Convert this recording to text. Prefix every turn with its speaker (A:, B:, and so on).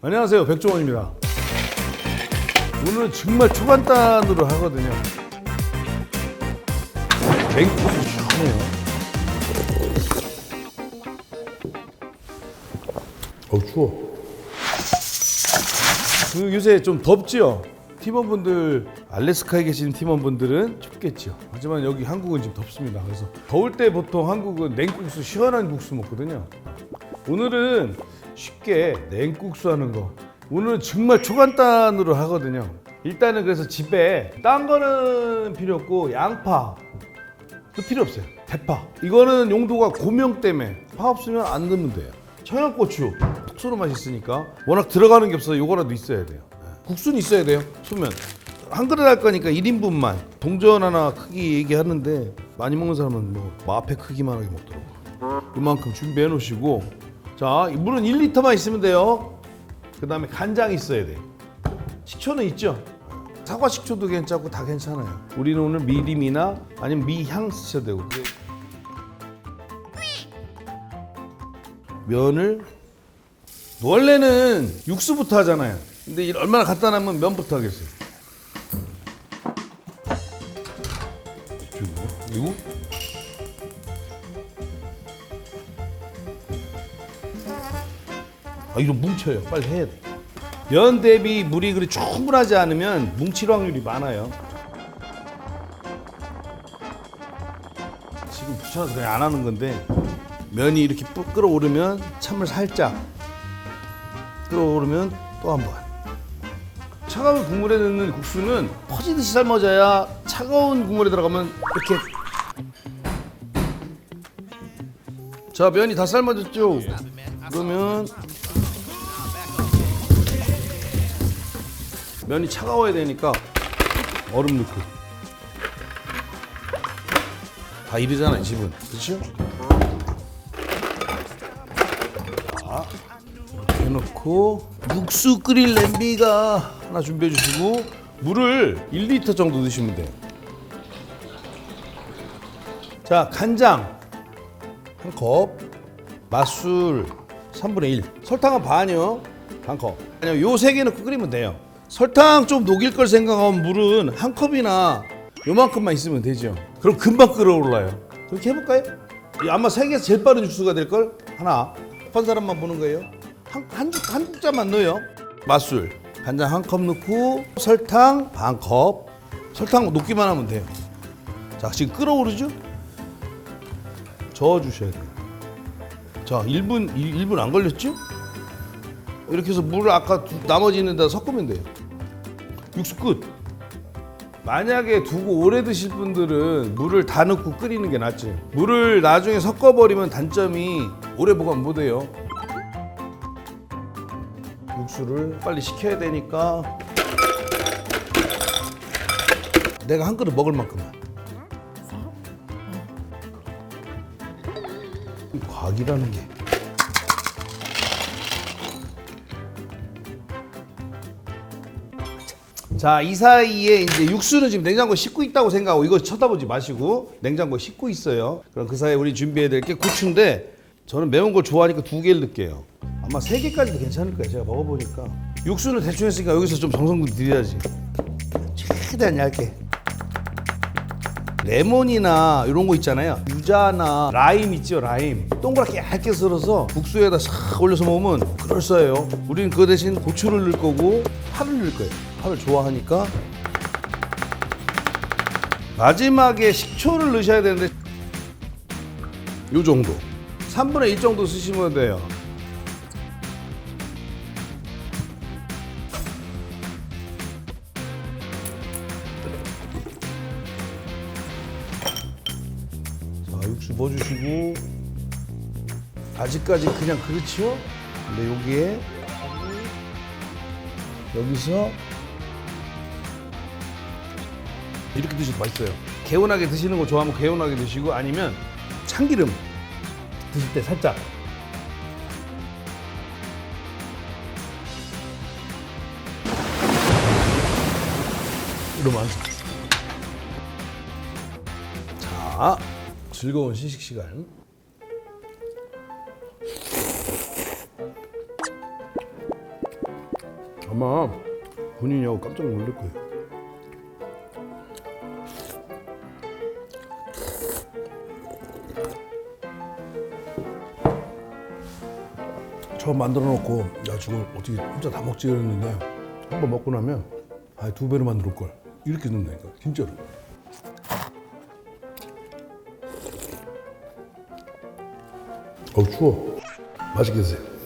A: 안녕하세요, 백종원입니다. 오늘은 정말 초간단으로 하거든요. 냉국수 시원해요. 추워. 요새 좀 덥죠? 팀원분들, 알래스카에 계신 팀원분들은 춥겠죠. 하지만 여기 한국은 지금 덥습니다. 그래서 더울 때 보통 한국은 냉국수, 시원한 국수 먹거든요. 오늘은 쉽게 냉국수 하는 거. 오늘은 정말 초간단으로 하거든요. 일단은 그래서 집에 딴 거는 필요 없고 양파도 필요 없어요. 대파. 이거는 용도가 고명 때문에 파 없으면 안 넣으면 돼요. 청양고추. 톡 쏘는 맛이 있으니까 워낙 들어가는 게 없어요. 요거라도 있어야 돼요. 국수는 있어야 돼요. 소면. 한 그릇 할 거니까 1인분만. 동전 하나 크기 얘기하는데 많이 먹는 사람은 뭐 마페 크기만 하게 먹더라고요. 이만큼 준비해 놓으시고, 자, 물은 1리터만 있으면 돼요. 그 다음에 간장이 있어야 돼요. 식초는 있죠? 사과 식초도 괜찮고 다 괜찮아요. 우리는 오늘 미림이나 아니면 미향 쓰셔도 되고. 면을 원래는 육수부터 하잖아요. 근데 얼마나 간단하면 면부터 하겠어요. 그리고 이거 뭉쳐요. 빨리 해야 돼. 면 대비 물이 그리 충분하지 않으면 뭉칠 확률이 많아요. 지금 붙여서 그냥 안 하는 건데, 면이 이렇게 푹 끓어오르면 찬물 살짝 끓어오르면 또 한 번. 차가운 국물에 넣는 국수는 퍼지듯이 삶아져야, 차가운 국물에 들어가면 이렇게. 자, 면이 다 삶아졌죠? 그러면 면이 차가워야 되니까 얼음 넣고. 다 이러잖아요, 집은. 그렇죠? 자, 이렇게 해놓고 육수 끓일 냄비가 하나 준비해 주시고, 물을 1리터 정도 넣으시면 돼요. 자, 간장 1컵, 맛술 3분의 1, 설탕은 반이요. 반컵. 아니요, 요 3개 넣고 끓이면 돼요. 설탕 좀 녹일 걸 생각하면 물은 1컵이나 요만큼만 있으면 되죠. 그럼 금방 끓어올라요. 그렇게 해볼까요? 아마 세계에서 제일 빠른 육수가 될걸? 하나. 한 사람만 보는 거예요. 한 국자만 넣어요. 맛술. 간장 1컵 넣고, 설탕 반컵. 설탕 녹기만 하면 돼요. 자, 지금 끓어오르죠? 저어주셔야 돼요. 자, 1분 안 걸렸죠? 이렇게 해서 물을 아까 나머지 있는 데다 섞으면 돼요. 육수 끝. 만약에 두고 오래 드실 분들은 물을 다 넣고 끓이는 게 낫지. 물을 나중에 섞어버리면 단점이 오래 보관 못해요. 육수를 빨리 식혀야 되니까 내가 한 그릇 먹을 만큼만. 과학이라는 게. 자, 이 사이에 이제 육수는 지금 냉장고에 씻고 있다고 생각하고 이거 쳐다보지 마시고 냉장고에 씻고 있어요. 그럼 그 사이에 우리 준비해야 될 게 고추인데, 저는 매운 걸 좋아하니까 2개를 넣을게요. 아마 3개까지도 괜찮을 거예요. 제가 먹어보니까. 육수는 대충 했으니까 여기서 좀 정성을 들여야지. 최대한 얇게. 레몬이나 이런 거 있잖아요. 유자나 라임 있죠, 라임. 동그랗게 얇게 썰어서 국수에다 싹 올려서 먹으면 그럴싸해요. 우리는 그 대신 고추를 넣을 거고 파를 넣을 거예요. 파를 좋아하니까. 마지막에 식초를 넣으셔야 되는데, 요 정도. 3분의 1 정도 쓰시면 돼요. 육수 부어주시고, 아직까지 그냥 그렇죠? 근데 여기에 여기서 이렇게 드셔도 맛있어요. 개운하게 드시는 거 좋아하면 개운하게 드시고, 아니면 참기름 드실 때 살짝. 이러면 자, 즐거운 시식 시간. 아마 본인이 깜짝 놀랄 거예요. 처음 만들어 놓고 야 저걸 어떻게 혼자 다 먹지 그랬는데 한번 먹고 나면 아 2배로 만들 걸 이렇게 된다니까 진짜로. 추워. 맛있게 드세요.